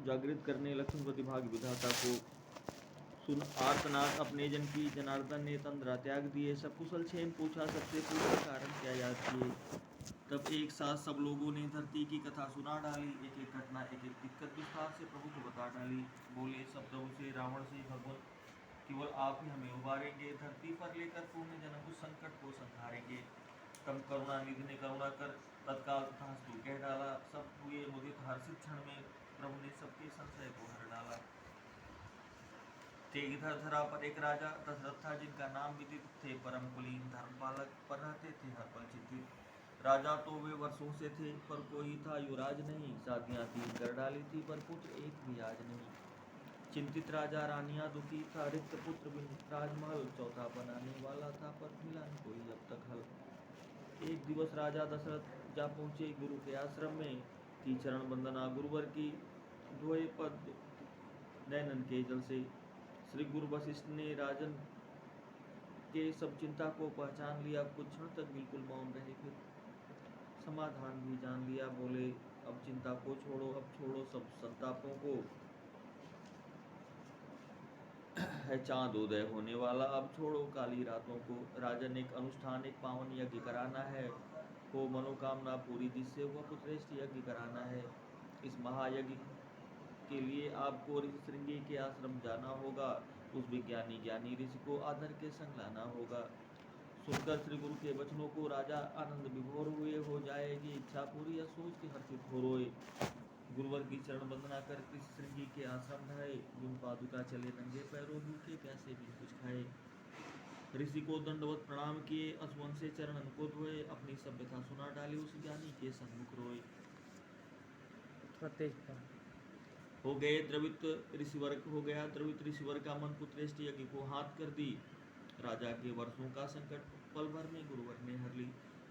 जागृत करने लक्ष्मीपति भाग्य विधाता को सुन आर्तनाद अपने जन की। जनार्दन ने तंद्रा त्याग दिए, सब कुशल छेन पूछा, सबसे पूछा कारण क्या याद किए। तब एक साथ सब लोगों ने धरती की कथा सुना डाली, एक एक घटना एक एक दिक्कत विस्तार से प्रभु को बता डाली। बोले सब प्रभु से रावण से, भगवान केवल आप ही हमें उबारेंगे, धरती पर लेकर पूर्ण जन्म उस संकट को संहारेंगे। तब करुणा निधि ने करुणा कर तत्काल तथास्तु कह डाला, सब हुए मुदित हर्षित क्षण में, प्रभु ने सबके संशय को हर डाला। थे इधर धरा पर एक राजा दशरथ था, जिनका नाम विदित, थे परम कुलीन धर्म पालक, पर रहते थे हर पल चिंतित। राजा तो वे वर्षों से थे, पर कोई था युवराज नहीं, शादियां 3 कर डाली थी, पर पुत्र एक भी आज नहीं। चिंतित राजा रानियां दुखी था, रिक्त पुत्र बिन राजमहल, चौथा बनाने वाला था, पर मिला न कोई अब तक हल। एक दिवस राजा दशरथ जा पहुंचे गुरु के आश्रम में, की चरण वंदना गुरुवर की, धोए पद नैनन के जल से। श्री गुरु वशिष्ठ ने राजन के सब चिंता को पहचान लिया, कुछ क्षण तक बिल्कुल मौन रहे, फिर समाधान भी जान लिया। बोले अब चिंता को छोड़ो, अब छोड़ो सब संतापों को, है चांद उदय होने वाला, अब छोड़ो काली रातों को। राजन एक अनुष्ठान एक पावन यज्ञ कराना है, हो मनोकामना पूरी, जिससे हुआ पुत्रेष्ठ यज्ञ कराना है। इस महायज्ञ के लिए आपको ऋषि श्रृंगी के आश्रम जाना होगा, उस विज्ञानी ज्ञानी ऋषि को आदर के संग लाना होगा। सुनकर श्री गुरु के वचनों को राजा आनंद विभोर हुए, हो जाएगी इच्छा पूरी, यह सोच के हर्षित हो रोए। गुरुवर की चरण वंदना कर ऋषि श्रृंगी के आश्रम ढाए, बिन पादुका चले नंगे पैरों, भूखे प्यासे बिन कुछ खाए। ऋषि को दंडवत प्रणाम किए, असुवन से चरणन को धोए, अपनी सभ्यता सुना डाली, उस ज्ञानी के सन्मुख रोए। हो गए द्रवित ऋषिवर, हो गया द्रवित ऋषिवर का मन, पुत्रेष्ठ यज्ञ को हाथ कर दी। राजा के वर्षों का संकट पल भर में गुरुवर ने हर ली।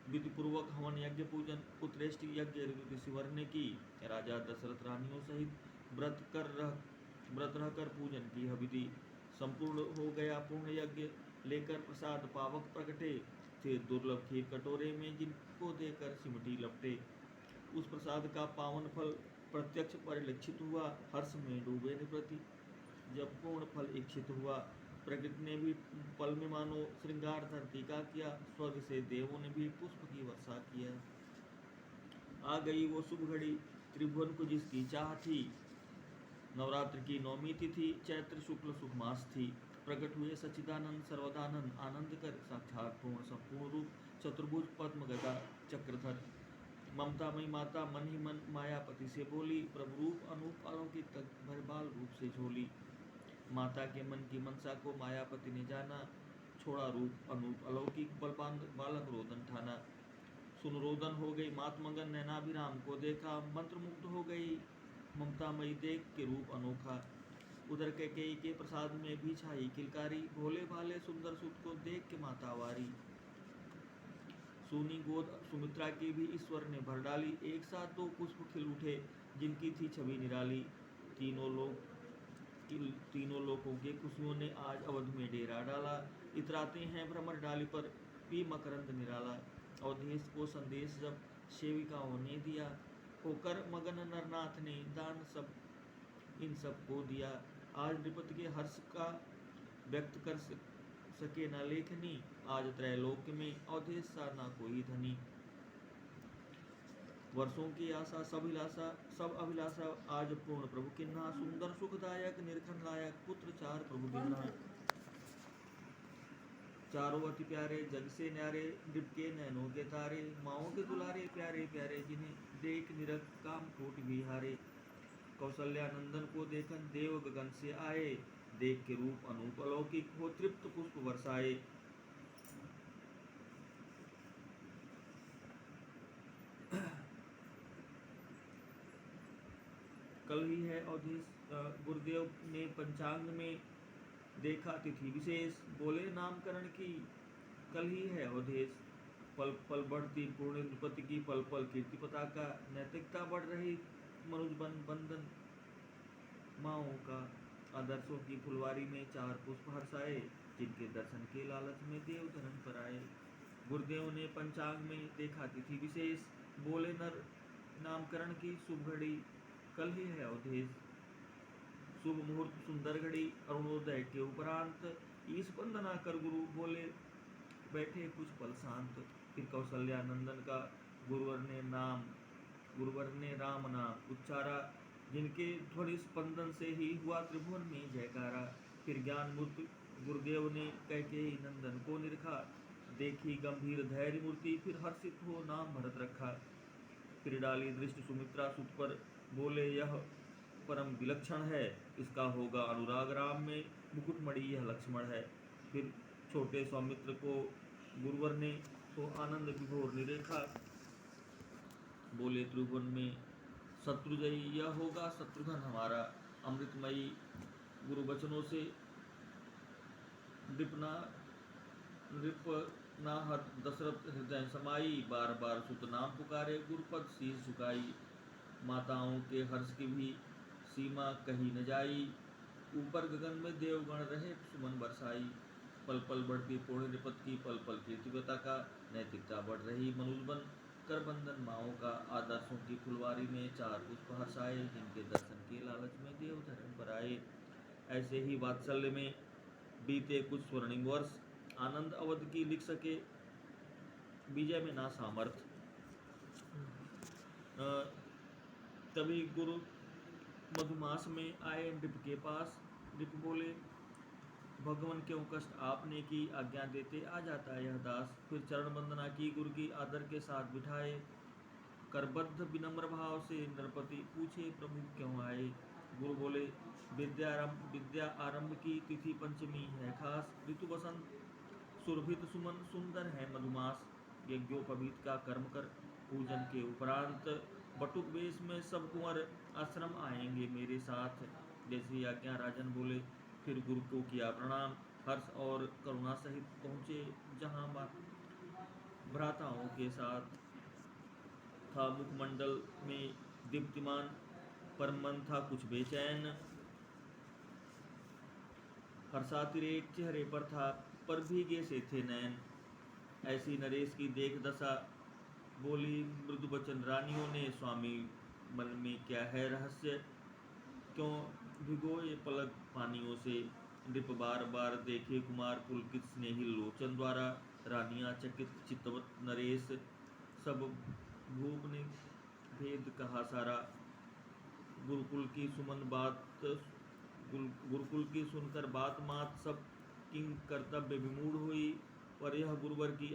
विधि पूर्वक हवन यज्ञ पूजन पुत्रेष्ठ यज्ञ ऋषिवर ने की। राजा दशरथ रानियों सहित व्रत रहकर पूजन की विधि। संपूर्ण हो गया पूर्ण यज्ञ, लेकर प्रसाद पावक प्रकटे, थे दुर्लभ खीर कटोरे में, जिनको देकर सिमटी लपटे। उस प्रसाद का पावन फल प्रत्यक्ष परिलक्षित हुआ, हर्ष में डूबे निप्रति जब पूर्ण फल इच्छित हुआ। प्रकृति ने भी पल में मानो श्रृंगार धरती का किया, स्वर्ग से देवों ने भी पुष्प की वर्षा किया। आ गई वो शुभ घड़ी, त्रिभुवन को जिसकी चाह थी, नवरात्र की 9वीं तिथि, चैत्र शुक्ल सुख मास थी। प्रकट हुए सच्चिदानंद सर्वदानंद, आनंद कर साक्षात पूर्ण संपूर्ण रूप, चतुर्भुज पद्म गदा चक्रधर। ममतामयी माता मन ही मन मायापति से बोली, प्रभु रूप अनूप अलौकिक तक भर बाल रूप से झोली। माता के मन की मनसा को मायापति ने जाना, छोड़ा रूप अनूप अलौकिक, बलवान बालक रोदन ठाना। सुन रोदन हो गई मात मगन, नैनाभिराम को देखा, मंत्र मुग्ध हो गई ममतामयी देख के रूप अनोखा। उधर कैकेयी के प्रसाद में भी छाई किलकारी, भोले भाले सुंदर सुत को देख के माता वारी। सूनी गोद सुमित्रा की भी ईश्वर ने भर डाली, एक साथ 2 पुष्प खिल उठे, जिनकी थी छवि निराली। तीनों लोगों के खुशियों ने आज अवध में डेरा डाला, इतराते हैं भ्रमर डाली पर, पी मकरंद निराला। अवधेश को संदेश जब सेविकाओं ने दिया, होकर मगन नरनाथ ने दान सब इन सब को दिया। आज नृपति के हर्ष का व्यक्त कर सके न लेखनी, आज त्रैलोक्य में अवधेश सा न कोई धनी। वर्षों की आशा सब अभिलाषा आज पूर्ण प्रभु किन्हा, सुंदर सुखदायक निरखन लायक पुत्र 4 प्रभु बिन्हा। चारों अति प्यारे जग से न्यारे, नृप के नैनों के तारे, माओ के दुलारे प्यारे प्यारे, जिन्हें देख निरख काम कोटि भी हारे। कौशल्या नंदन को देखन देव गगन से आए, देख के रूप अनूप अलौकिक, हो तृप्त पुष्प वर्षाए। कल ही है अवधेश, गुरुदेव ने पंचांग में देखा तिथि विशेष, बोले नामकरण की कल ही है अवधेश। पल पल बढ़ती पूर्ण नृपति की, पल पल कीर्ति पताका, नैतिकता बढ़ रही मनुज बंधन माओ का। आदर्शों की फुलवारी में 4 पुष्प हर्षाए, जिनके दर्शन के लालच में देव धरन पर आए। गुरुदेव ने पंचांग में देखा तिथि विशेष, बोले नर नामकरण की शुभ घड़ी कल ही है अवधेश। शुभ मुहूर्त सुंदर घड़ी अरुणोदय के उपरांत ईश वंदना कर गुरु बोले बैठे कुछ पल शांत। फिर कौशल्या नंदन का गुरुवर ने राम नाम उच्चारा, जिनके ध्वनि स्पंदन से ही हुआ त्रिभुवन में जयकारा। फिर ज्ञान मूर्ति गुरुदेव ने कैकेयी नंदन को निरखा, देखी गंभीर धैर्य मूर्ति फिर हर्षित हो नाम भरत रखा। फिर डाली दृष्टि सुमित्रा सुत पर, बोले यह परम विलक्षण है, इसका होगा अनुराग राम में, मुकुटमणि यह लक्ष्मण है। फिर छोटे सौमित्र को गुरुवर ने तो आनंद विभोर निरेखा, बोले त्रिभुवन में शत्रुजयी यह होगा शत्रुघ्न हमारा। अमृतमयी गुरु वचनों से नृपना दशरथ हृदय समाई, बार बार सुत नाम पुकारे गुरुपद शीश झुकाई। माताओं के हर्ष की भी सीमा कही न जाई, ऊपर गगन में देवगण रहे सुमन बरसाई। पल पल बढ़ती पूर्ण निपत की, पल पल कीर्तिवता का, नैतिकता बढ़ रही मनुजबन कर बंधन माओ का। आदर्शों की फुलवारी में चार पुष्प हर्षाए, जिनके दर्शन के लालच में देव धर्म पर आए। ऐसे ही वात्सल्य में बीते कुछ स्वर्णिम वर्ष, आनंद अवध की लिख सके विजय में ना सामर्थ। तभी गुरु मधुमास में आए नृप के पास, नृप बोले भगवान क्यों कष्ट आपने की, आज्ञा देते आ जाता यह दास। फिर चरण वंदना की गुरु की आदर के साथ बिठाए, करबद्ध विनम्र भाव से नरपति पूछे प्रभु क्यों आए। गुरु बोले विद्या आरंभ की तिथि पंचमी है खास, ऋतु बसंत सुरभित सुमन सुंदर है मधुमास। यज्ञोपवीत का कर्म कर पूजन के उपरांत, बटुक वेश में सब कुंवर आश्रम आएंगे मेरे साथ। जैसी आज्ञा राजन बोले, फिर गुरु को किया प्रणाम, हर्ष और करुणा सहित पहुँचे जहाँ भ्राताओं के साथ। था मुखमंडल में दीप्तिमान, पर मन था कुछ बेचैन, हर्षातिरेक चेहरे पर था पर भीगे से थे नैन। ऐसी नरेश की देख दशा, बोली मृदु वचन रानियों ने, स्वामी मन में क्या है रहस्य, क्यों भिगोए पलक पानियों से। नृप बार बार देखे कुमार पुलकित स्नेही लोचन द्वारा, रानियां चकित चित्तवत नरेश, सब भूप ने भेद कहा सारा। गुरुकुल की सुनकर बात मात, सब किंग कर्तव्य विमूढ़ हुई, पर यह गुरुवर की